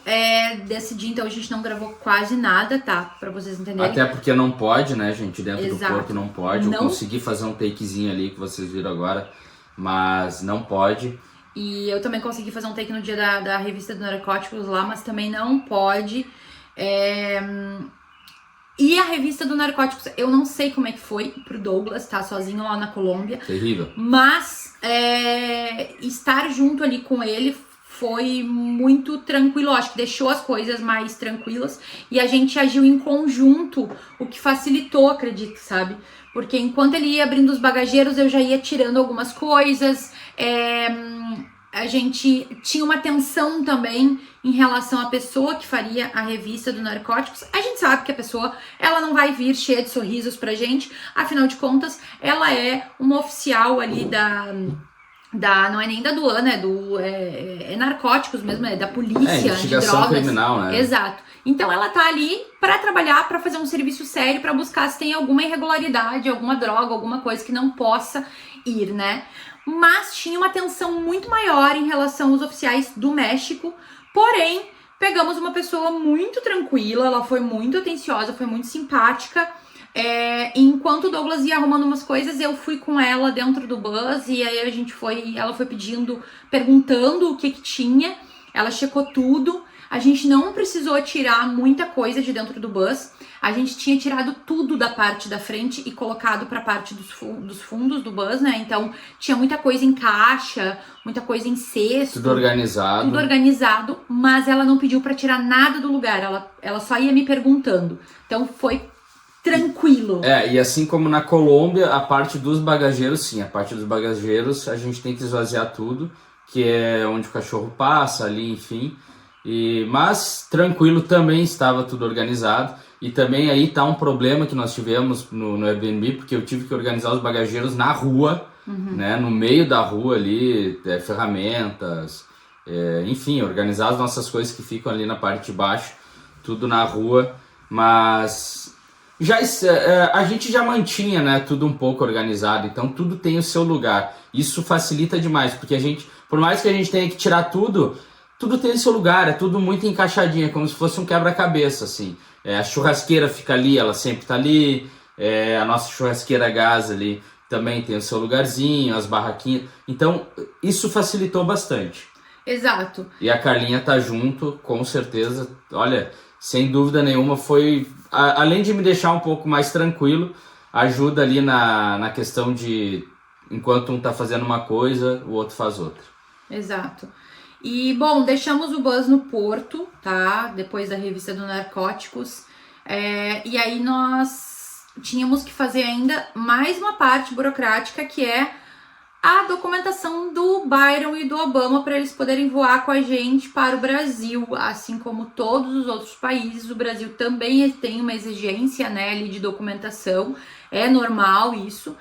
desse dia então a gente não gravou quase nada, tá? Pra vocês entenderem. Até porque não pode, né, gente? Dentro Exato. do porto não pode. Eu consegui fazer um takezinho ali que vocês viram agora, mas não pode. E eu também consegui fazer um take no dia da revista do Narcóticos lá, mas também não pode. E a revista do Narcóticos, eu não sei como é que foi pro Douglas, tá sozinho lá na Colômbia. Terrível. Mas estar junto ali com ele foi muito tranquilo, eu acho que deixou as coisas mais tranquilas e a gente agiu em conjunto, o que facilitou, acredito, sabe? Porque enquanto ele ia abrindo os bagageiros, eu já ia tirando algumas coisas, a gente tinha uma tensão também em relação à pessoa que faria a revista do Narcóticos. A gente sabe que a pessoa, ela não vai vir cheia de sorrisos pra gente, afinal de contas, ela é uma oficial ali não é nem da aduana, é narcóticos mesmo, é da polícia, investigação de drogas. criminal, né? Exato. Então ela tá ali pra trabalhar, pra fazer um serviço sério, pra buscar se tem alguma irregularidade, alguma droga, alguma coisa que não possa ir, né? Mas tinha uma tensão muito maior em relação aos oficiais do México, Porém, pegamos uma pessoa muito tranquila, ela foi muito atenciosa, foi muito simpática. Enquanto o Douglas ia arrumando umas coisas, eu fui com ela dentro do bus e aí ela foi perguntando o que tinha, ela checou tudo. A gente não precisou tirar muita coisa de dentro do bus. A gente tinha tirado tudo da parte da frente e colocado para a parte dos fundos do bus, né? Então, tinha muita coisa em caixa, muita coisa em cesto. Tudo organizado. Tudo organizado, mas ela não pediu para tirar nada do lugar. Ela só ia me perguntando. Então, foi tranquilo. E assim como na Colômbia, a parte dos bagageiros, sim. A parte dos bagageiros, a gente tem que esvaziar tudo, que é onde o cachorro passa ali, enfim. Mas tranquilo, também estava tudo organizado. E também aí tá um problema que nós tivemos no Airbnb, porque eu tive que organizar os bagageiros na rua, né, no meio da rua ali, ferramentas, enfim, organizar as nossas coisas que ficam ali na parte de baixo, tudo na rua. Mas a gente já mantinha, né, tudo um pouco organizado, então tudo tem o seu lugar. Isso facilita demais, porque por mais que a gente tenha que tirar tudo tem seu lugar, é tudo muito encaixadinho, como se fosse um quebra-cabeça, assim. A churrasqueira fica ali, ela sempre tá ali, a nossa churrasqueira a gás ali também tem o seu lugarzinho, as barraquinhas. Então, isso facilitou bastante. Exato. E a Carlinha tá junto, com certeza. Olha, sem dúvida nenhuma, foi... Além de me deixar um pouco mais tranquilo, ajuda ali na questão de... Enquanto um tá fazendo uma coisa, o outro faz outra. Exato. E, bom, deixamos o bus no porto, tá? Depois da revista do Narcóticos. E aí nós tínhamos que fazer ainda mais uma parte burocrática, que é a documentação do Byron e do Obama para eles poderem voar com a gente para o Brasil. Assim como todos os outros países, o Brasil também tem uma exigência, né, ali de documentação. É normal isso.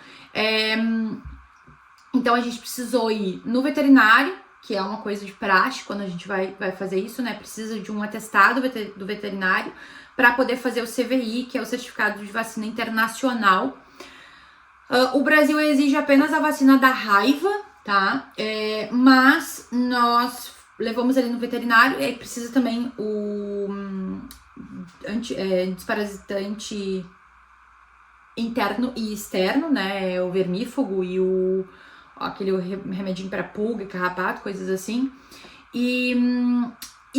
Então a gente precisou ir no veterinário, que é uma coisa de praxe quando a gente vai fazer isso, né? Precisa de um atestado do veterinário para poder fazer o CVI, que é o Certificado de Vacina Internacional. O Brasil exige apenas a vacina da raiva, tá? Mas nós levamos ali no veterinário, e aí precisa também o desparasitante interno e externo, né? O vermífugo e aquele remedinho para pulga, carrapato, coisas assim. E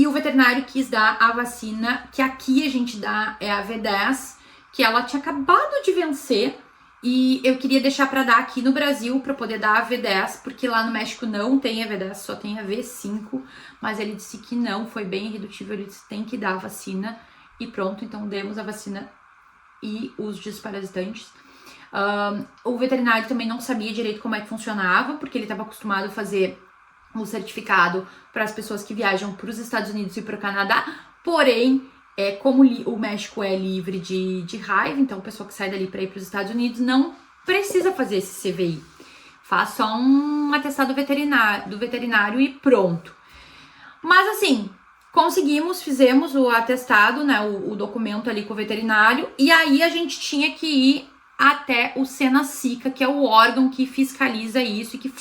o veterinário quis dar a vacina que aqui a gente dá, é a V10, que ela tinha acabado de vencer. E eu queria deixar para dar aqui no Brasil, para poder dar a V10, porque lá no México não tem a V10, só tem a V5. Mas ele disse que não, foi bem irredutível, ele disse que tem que dar a vacina. E pronto, então demos a vacina e os desparasitantes. O veterinário também não sabia direito como é que funcionava, porque ele estava acostumado a fazer um certificado para as pessoas que viajam para os Estados Unidos e para o Canadá, porém, como o México é livre de raiva, então a pessoa que sai dali para ir para os Estados Unidos não precisa fazer esse CVI, faz só um atestado do veterinário e pronto. Mas assim, fizemos o atestado, né, o documento ali com o veterinário, e aí a gente tinha que ir até o Senacica, que é o órgão que fiscaliza isso e que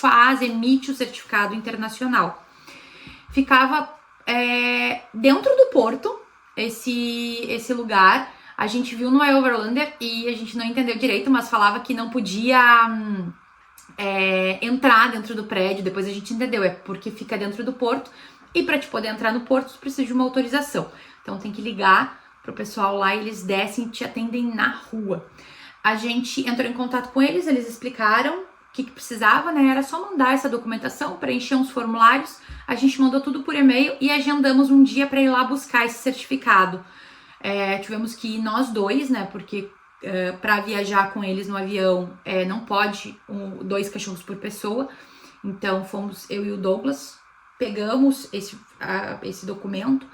emite o certificado internacional. Ficava dentro do porto, esse lugar. A gente viu no iOverlander e a gente não entendeu direito, mas falava que não podia entrar dentro do prédio. Depois a gente entendeu, porque fica dentro do porto e para te poder entrar no porto, você precisa de uma autorização. Então tem que ligar pro pessoal lá e eles descem e te atendem na rua. A gente entrou em contato com eles, eles explicaram o que precisava, né? Era só mandar essa documentação, preencher uns formulários. A gente mandou tudo por e-mail e agendamos um dia para ir lá buscar esse certificado. Tivemos que ir nós dois, né? Porque para viajar com eles no avião não pode 2 cachorros por pessoa. Então fomos eu e o Douglas, pegamos esse documento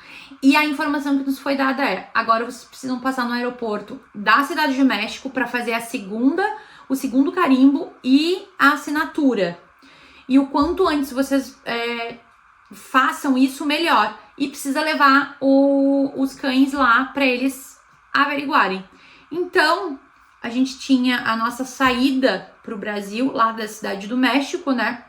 e a informação que nos foi dada agora vocês precisam passar no aeroporto da Cidade de México para fazer o segundo carimbo e a assinatura. E o quanto antes vocês façam isso, melhor. E precisa levar os cães lá para eles averiguarem. Então, a gente tinha a nossa saída para o Brasil, lá da Cidade do México, né?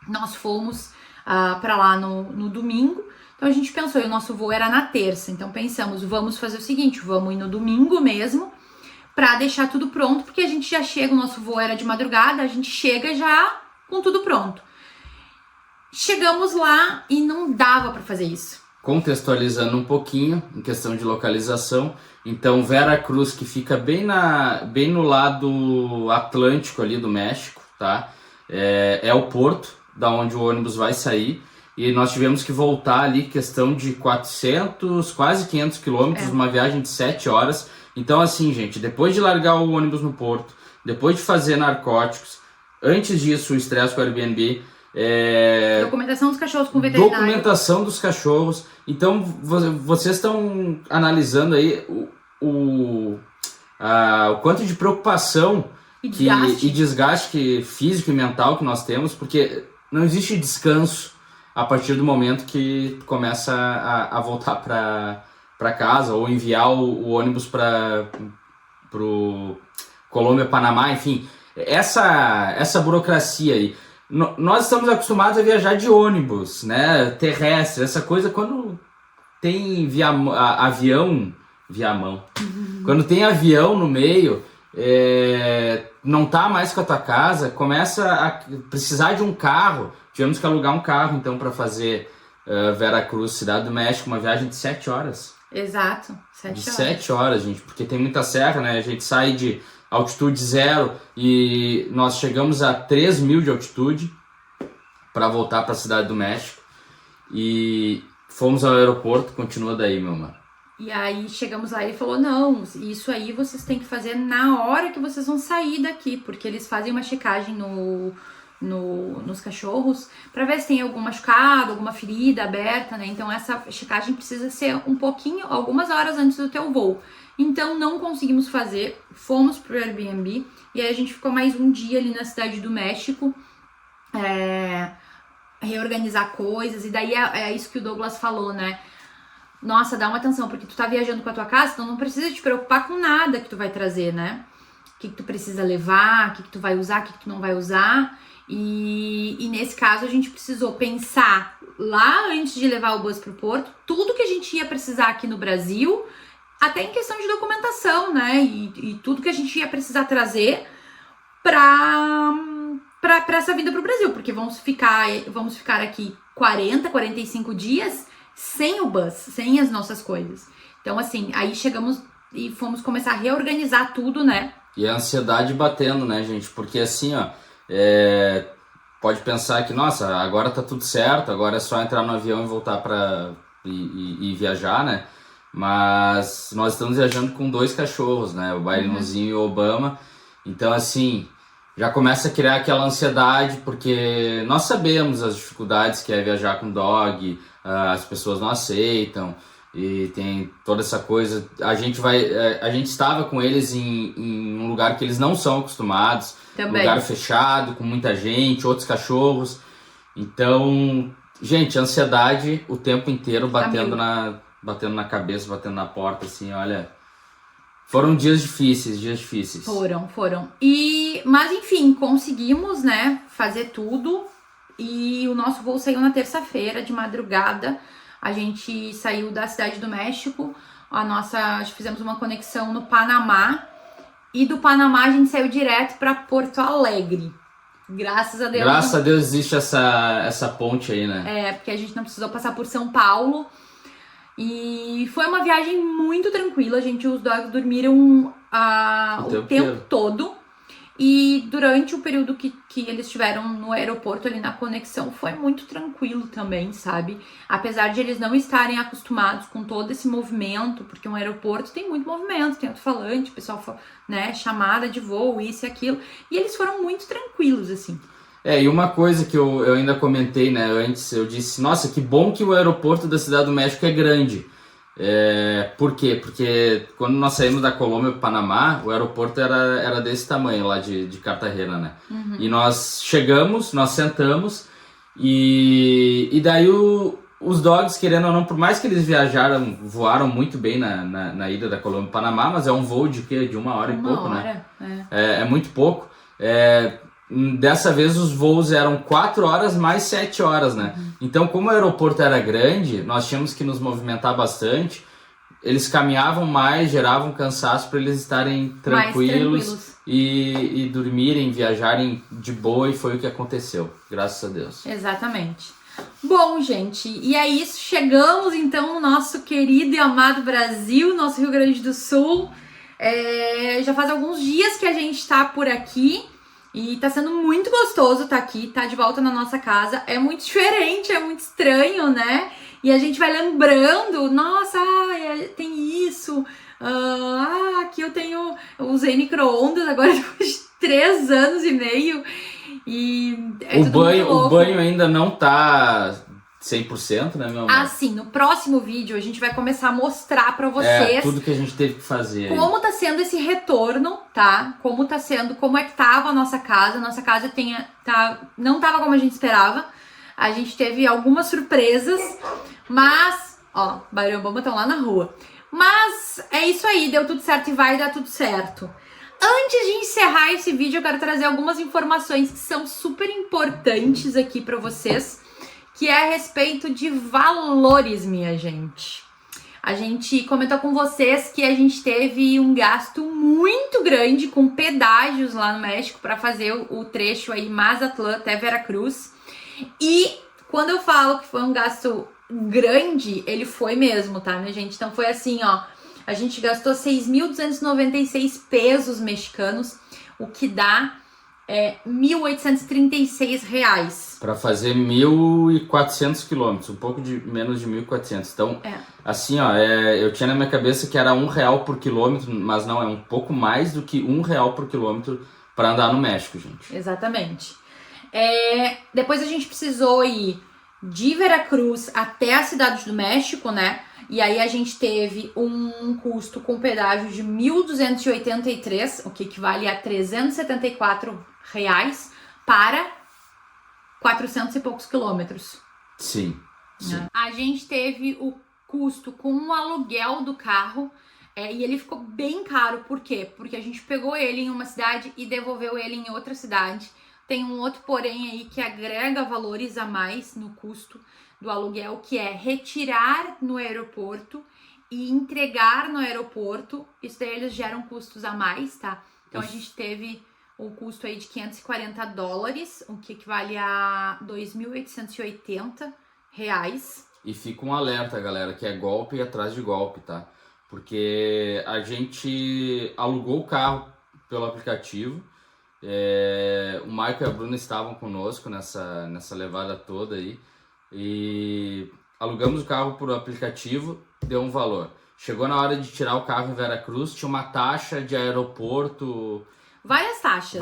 Nós fomos para lá no domingo. Então a gente pensou, e o nosso voo era na terça, então pensamos, vamos fazer o seguinte, vamos ir no domingo mesmo, para deixar tudo pronto, porque a gente já chega, o nosso voo era de madrugada, a gente chega já com tudo pronto. Chegamos lá e não dava para fazer isso. Contextualizando um pouquinho, em questão de localização, então Vera Cruz, que fica bem no lado atlântico ali do México, tá? É o porto da onde o ônibus vai sair, e nós tivemos que voltar ali, questão de 400, quase 500 quilômetros, uma viagem de 7 horas. Então assim, gente, depois de largar o ônibus no porto, depois de fazer narcóticos, antes disso o estresse com o Airbnb, documentação dos cachorros com veterinário. Documentação dos cachorros. Então vocês estão analisando aí o quanto de preocupação e desgaste físico e mental que nós temos, porque não existe descanso a partir do momento que começa a voltar para casa ou enviar o ônibus para o Colômbia, Panamá, enfim, essa burocracia aí. Nós estamos acostumados a viajar de ônibus, né, terrestre, essa coisa. Quando tem avião, quando tem avião no meio, não tá mais com a tua casa, começa a precisar de um carro. Tivemos que alugar um carro, então, para fazer Vera Cruz, Cidade do México, uma viagem de 7 horas. Exato, 7 horas. 7 horas, gente, porque tem muita serra, né? A gente sai de altitude 0 e nós chegamos a 3.000 de altitude para voltar para a Cidade do México. E fomos ao aeroporto, continua daí, meu mano. E aí chegamos lá e ele falou, não, isso aí vocês têm que fazer na hora que vocês vão sair daqui, porque eles fazem uma checagem nos cachorros para ver se tem algum machucado, alguma ferida aberta, né? Então essa checagem precisa ser algumas horas antes do teu voo. Então não conseguimos fazer, fomos pro Airbnb e aí a gente ficou mais um dia ali na Cidade do México, reorganizar coisas, e daí é isso que o Douglas falou, né? Nossa, dá uma atenção, porque tu tá viajando com a tua casa, então não precisa te preocupar com nada que tu vai trazer, né? O que tu precisa levar, o que tu vai usar, o que tu não vai usar. E nesse caso a gente precisou pensar lá antes de levar o bus pro porto, tudo que a gente ia precisar aqui no Brasil, até em questão de documentação, né? E tudo que a gente ia precisar trazer pra essa vinda pro Brasil, porque vamos ficar aqui 45 dias sem o bus, sem as nossas coisas. Então, assim, aí chegamos e fomos começar a reorganizar tudo, né? E a ansiedade batendo, né, gente? Porque assim, ó, pode pensar que, nossa, agora tá tudo certo, agora é só entrar no avião e voltar e viajar, né? Mas nós estamos viajando com 2 cachorros, né? O Bailãozinho e o Obama. Então, assim, já começa a criar aquela ansiedade, porque nós sabemos as dificuldades que é viajar com dog, as pessoas não aceitam, e tem toda essa coisa. A gente estava com eles em um lugar que eles não são acostumados, também. Lugar fechado, com muita gente, outros cachorros. Então, gente, ansiedade o tempo inteiro batendo na cabeça, batendo na porta, assim, olha. Foram dias difíceis. Foram. Mas enfim, conseguimos, né, fazer tudo. E o nosso voo saiu na terça-feira, de madrugada. A gente saiu da Cidade do México. Fizemos uma conexão no Panamá. E do Panamá a gente saiu direto para Porto Alegre. Graças a Deus. Graças a Deus existe essa ponte aí, né? Porque a gente não precisou passar por São Paulo. E foi uma viagem muito tranquila, os dogs dormiram o tempo todo. E durante o período que eles estiveram no aeroporto, ali na conexão, foi muito tranquilo também, sabe? Apesar de eles não estarem acostumados com todo esse movimento, porque um aeroporto tem muito movimento, tem alto-falante, pessoal, né, chamada de voo, isso e aquilo. E eles foram muito tranquilos, assim. E uma coisa que eu ainda comentei, né, antes, eu disse, nossa, que bom que o aeroporto da Cidade do México é grande. Por quê? Porque quando nós saímos da Colômbia para o Panamá, o aeroporto era desse tamanho lá de Cartagena, né? Uhum. E nós chegamos, nós sentamos, e daí os dogs, querendo ou não, por mais que eles voaram muito bem na ida da Colômbia para o Panamá, mas é um voo de 1 hora e pouco, né? É muito pouco. Dessa vez os voos eram 4 horas mais 7 horas, né? Então, como o aeroporto era grande, nós tínhamos que nos movimentar bastante. Eles caminhavam mais, geravam cansaço para eles estarem tranquilos e dormirem, viajarem de boa, e foi o que aconteceu, graças a Deus. Exatamente. Bom, gente, e é isso. Chegamos então no nosso querido e amado Brasil, nosso Rio Grande do Sul. Já faz alguns dias que a gente tá por aqui e tá sendo muito gostoso tá aqui, tá de volta na nossa casa. É muito diferente, é muito estranho, né? E a gente vai lembrando, nossa, tem isso, aqui eu usei micro-ondas agora depois de 3 anos e meio. E o banho ainda não tá 100%, né, meu amor? Assim, no próximo vídeo a gente vai começar a mostrar pra vocês tudo que a gente teve que fazer. Como tá sendo esse retorno, tá? Como é que tava a nossa casa. Nossa casa não tava como a gente esperava. A gente teve algumas surpresas, mas, Bariambamba estão lá na rua. Mas é isso aí, deu tudo certo e vai dar tudo certo. Antes de encerrar esse vídeo, eu quero trazer algumas informações que são super importantes aqui para vocês, que é a respeito de valores, minha gente. A gente comentou com vocês que a gente teve um gasto muito grande com pedágios lá no México para fazer o trecho aí Mazatlán até Veracruz. E quando eu falo que foi um gasto grande, ele foi mesmo, tá, minha gente? Então foi assim, a gente gastou 6.296 pesos mexicanos, o que dá 1.836 reais. Para fazer 1.400 quilômetros, um pouco menos de 1.400. Então, assim, eu tinha na minha cabeça que era R$1 por quilômetro, mas não, é um pouco mais do que R$1 por quilômetro para andar no México, gente. Exatamente. Depois a gente precisou ir de Veracruz até a cidade do México, né? E aí a gente teve um custo com pedágio de 1.283, o que equivale a R$374 para 400 e poucos quilômetros. Sim. A gente teve o custo com o aluguel do carro, e ele ficou bem caro. Por quê? Porque a gente pegou ele em uma cidade e devolveu ele em outra cidade. Tem um outro porém aí que agrega valores a mais no custo do aluguel, que é retirar no aeroporto e entregar no aeroporto. Isso daí eles geram custos a mais, tá? Então a gente teve o custo aí de $540, o que equivale a R$2.880. E fica um alerta, galera, que é golpe atrás de golpe, tá? Porque a gente alugou o carro pelo aplicativo. O Michael e a Bruna estavam conosco nessa levada toda aí, e alugamos o carro por aplicativo, deu um valor. Chegou na hora de tirar o carro em Veracruz, tinha uma taxa de aeroporto, várias taxas,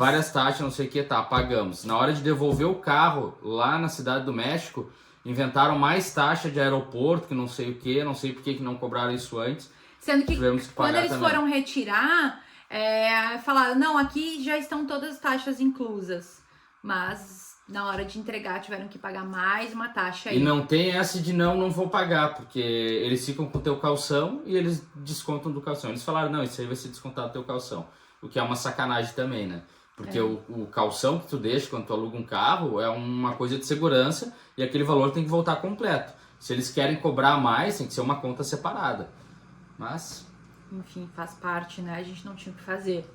não sei o que, pagamos. Na hora de devolver o carro lá na cidade do México, inventaram mais taxa de aeroporto, que não sei o que, não sei por que não cobraram isso antes. Sendo que quando eles também foram retirar, falaram, não, aqui já estão todas as taxas inclusas, mas na hora de entregar tiveram que pagar mais uma taxa aí. E não tem essa de não vou pagar, porque eles ficam com o teu calção e eles descontam do calção. Eles falaram, não, isso aí vai ser descontado do teu calção, o que é uma sacanagem também, né? Porque o calção que tu deixa quando tu aluga um carro é uma coisa de segurança e aquele valor tem que voltar completo. Se eles querem cobrar mais, tem que ser uma conta separada. Mas... enfim, faz parte, né? A gente não tinha o que fazer.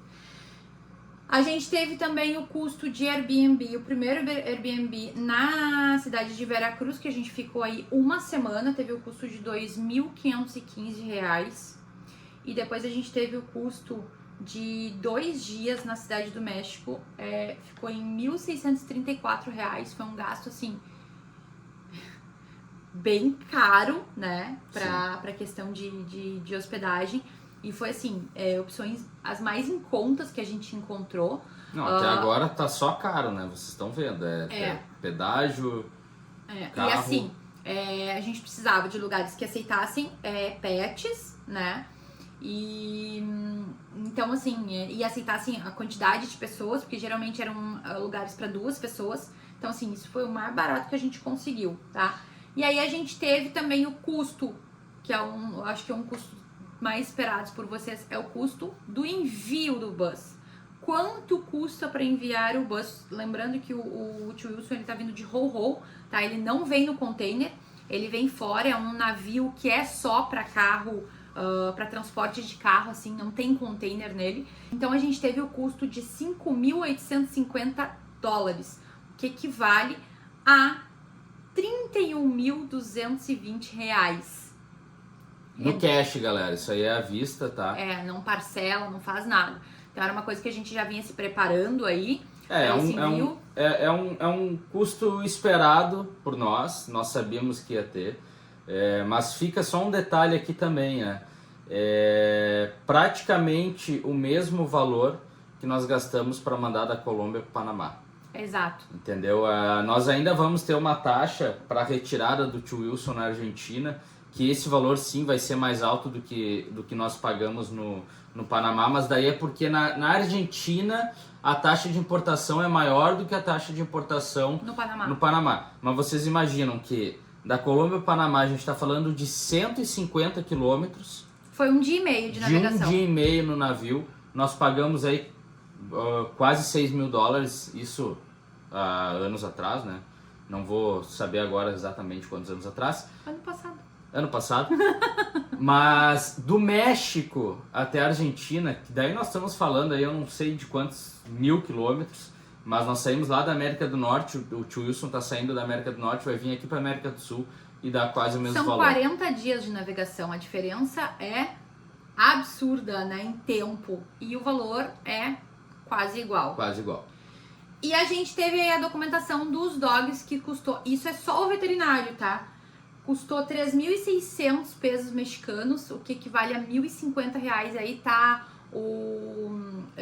A gente teve também o custo de Airbnb, o primeiro Airbnb na cidade de Veracruz, que a gente ficou aí uma semana, teve o custo de R$2.515. E depois a gente teve o custo de 2 dias na cidade do México, ficou em R$1.634. Foi um gasto, assim, bem caro, né? Pra questão de hospedagem. E foi assim, opções as mais em contas que a gente encontrou. Não, até agora tá só caro, né? Vocês estão vendo. Pedágio, carro. E assim, a gente precisava de lugares que aceitassem pets, né? E então assim, e aceitassem a quantidade de pessoas, porque geralmente eram lugares para 2 pessoas. Então assim, isso foi o mais barato que a gente conseguiu, tá? E aí a gente teve também o custo, que acho que é um custo mais esperados por vocês, é o custo do envio do bus. quanto custa para enviar o bus. Lembrando que o Tio Wilson ele tá vindo de Ho-Ho, tá? Ele não vem no container, ele vem fora, é um navio que é só para carro, para transporte de carro, assim, não tem container nele. Então a gente teve o custo de $5.850, que equivale a R$31.220. No cash, galera, isso aí é à vista, tá? Não parcela, não faz nada. Então era uma coisa que a gente já vinha se preparando aí. É um custo esperado por nós sabíamos que ia ter, mas fica só um detalhe aqui também, né? Praticamente o mesmo valor que nós gastamos para mandar da Colômbia para o Panamá. Exato. Entendeu? Nós ainda vamos ter uma taxa para retirada do Tio Wilson na Argentina, que esse valor sim vai ser mais alto do que nós pagamos no Panamá, mas daí é porque na Argentina a taxa de importação é maior do que a taxa de importação no Panamá. Mas vocês imaginam que da Colômbia ao Panamá a gente está falando de 150 quilômetros. Foi 1 dia e meio de navegação. De 1 dia e meio no navio. Nós pagamos aí quase $6.000, isso há anos atrás, né? Não vou saber agora exatamente quantos anos atrás. Ano passado. Mas do México até a Argentina, que daí nós estamos falando aí, eu não sei de quantos 1.000 quilômetros, mas nós saímos lá da América do Norte, o Tio Wilson tá saindo da América do Norte, vai vir aqui para América do Sul e dá quase o mesmo valor. São 40 dias de navegação, a diferença é absurda, né, em tempo, e o valor é quase igual. Quase igual. E a gente teve aí a documentação dos dogs que custou, isso é só o veterinário, tá? Custou 3.600 pesos mexicanos, o que equivale a R$1.050. Aí tá o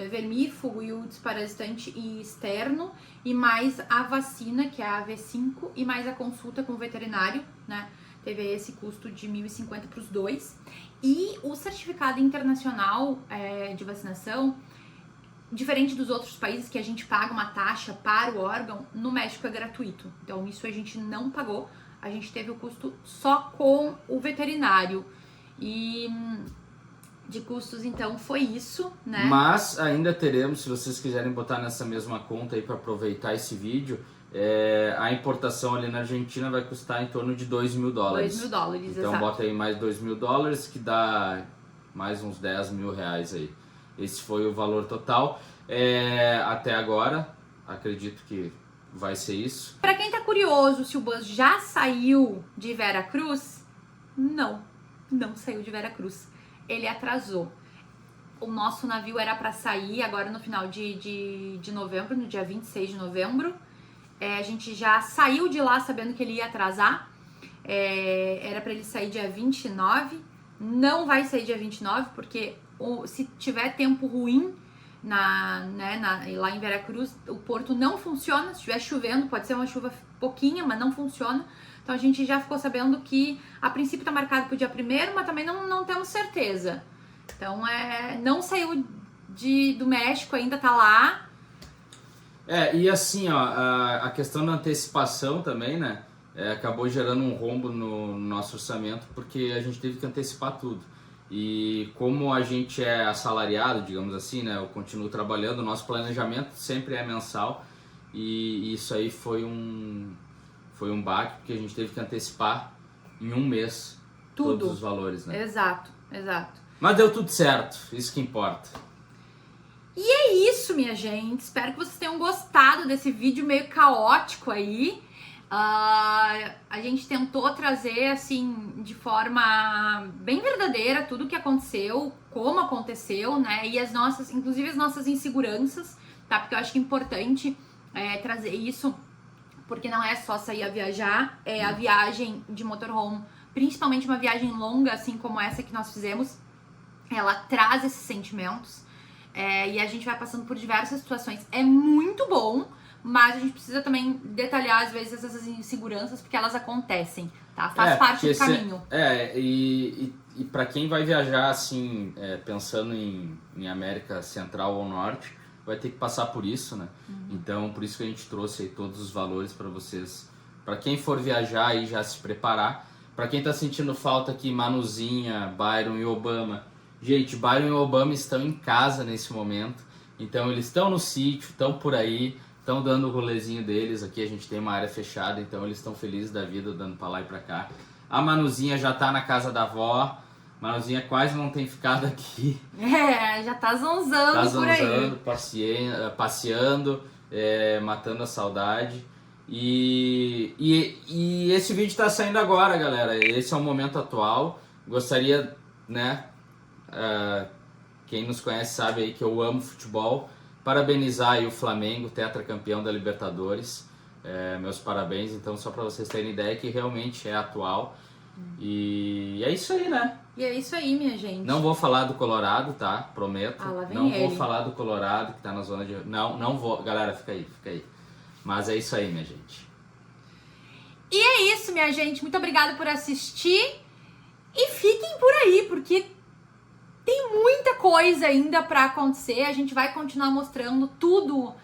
vermífugo e o desparasitante externo, e mais a vacina, que é a AV5, e mais a consulta com o veterinário, né? Teve esse custo de R$1.050 para os dois. E o certificado internacional de vacinação, diferente dos outros países que a gente paga uma taxa para o órgão, no México é gratuito. Então isso a gente não pagou. A gente teve o custo só com o veterinário. E de custos, então, foi isso, né? Mas ainda teremos, se vocês quiserem botar nessa mesma conta aí para aproveitar esse vídeo, a importação ali na Argentina vai custar em torno de $2.000. $2.000, então exato. bota aí mais $2.000, que dá mais uns R$10.000 aí. Esse foi o valor total. Até agora, acredito que vai ser isso. Pra quem tá curioso se o bus já saiu de Veracruz, não saiu de Veracruz. Ele atrasou. O nosso navio era para sair agora no final de novembro, no dia 26 de novembro. A gente já saiu de lá sabendo que ele ia atrasar. Era para ele sair dia 29. Não vai sair dia 29, porque se tiver tempo ruim lá em Veracruz, o porto não funciona. Se estiver chovendo, pode ser uma chuva pouquinha, mas não funciona. Então a gente já ficou sabendo que a princípio está marcado para o dia 1º, mas também não temos certeza. Então não saiu do México, ainda tá lá. E assim, ó, a questão da antecipação também, né? Acabou gerando um rombo no nosso orçamento, porque a gente teve que antecipar tudo. E como a gente é assalariado, digamos assim, né? Eu continuo trabalhando, o nosso planejamento sempre é mensal. E isso aí foi um baque, porque a gente teve que antecipar em um mês todos os valores, né? Exato. Mas deu tudo certo, isso que importa. E é isso, minha gente. Espero que vocês tenham gostado desse vídeo meio caótico aí. A gente tentou trazer, assim, de forma bem verdadeira tudo o que aconteceu, como aconteceu, né? E inclusive as nossas inseguranças, tá? Porque eu acho que é importante trazer isso, porque não é só sair a viajar, a viagem de motorhome, principalmente uma viagem longa, assim como essa que nós fizemos, ela traz esses sentimentos, e a gente vai passando por diversas situações. É muito bom, mas a gente precisa também detalhar, às vezes, essas inseguranças, porque elas acontecem, tá? Faz parte do caminho. E para quem vai viajar, assim, pensando em América Central ou Norte, vai ter que passar por isso, né? Então, por isso que a gente trouxe aí todos os valores para vocês. Para quem for viajar aí, já se preparar. Para quem tá sentindo falta aqui, Manuzinha, Byron e Obama. Gente, Byron e Obama estão em casa nesse momento. Então eles estão no sítio, estão por aí, estão dando o rolezinho deles. Aqui a gente tem uma área fechada, então eles estão felizes da vida, dando pra lá e pra cá. A Manuzinha já tá na casa da avó. Manuzinha quase não tem ficado aqui. Já tá zonzando, Tá por aí. zonzando, passeando, matando a saudade. E esse vídeo tá saindo agora, galera. Esse é o momento atual. Gostaria, né? Quem nos conhece sabe aí que eu amo futebol. Parabenizar aí o Flamengo, tetracampeão da Libertadores. Meus parabéns. Então, só para vocês terem ideia que realmente é atual. E é isso aí, né? E é isso aí, minha gente. Não vou falar do Colorado, tá? Prometo. Lá vem não ele. vou falar do Colorado, que tá na zona de... Não vou. Galera, fica aí. Mas é isso aí, minha gente. E é isso, minha gente. Muito obrigada por assistir. E fiquem por aí, porque tem muita coisa ainda pra acontecer. A gente vai continuar mostrando tudo.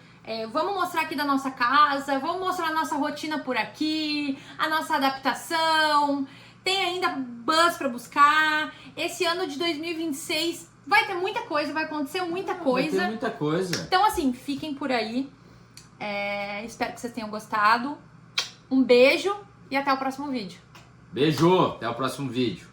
Vamos mostrar aqui da nossa casa, vamos mostrar a nossa rotina por aqui, a nossa adaptação. Tem ainda bus pra buscar. Esse ano de 2026 vai ter muita coisa, vai acontecer muita coisa. Vai ter muita coisa. Então, assim, fiquem por aí. Espero que vocês tenham gostado. Um beijo e até o próximo vídeo. Beijo, até o próximo vídeo.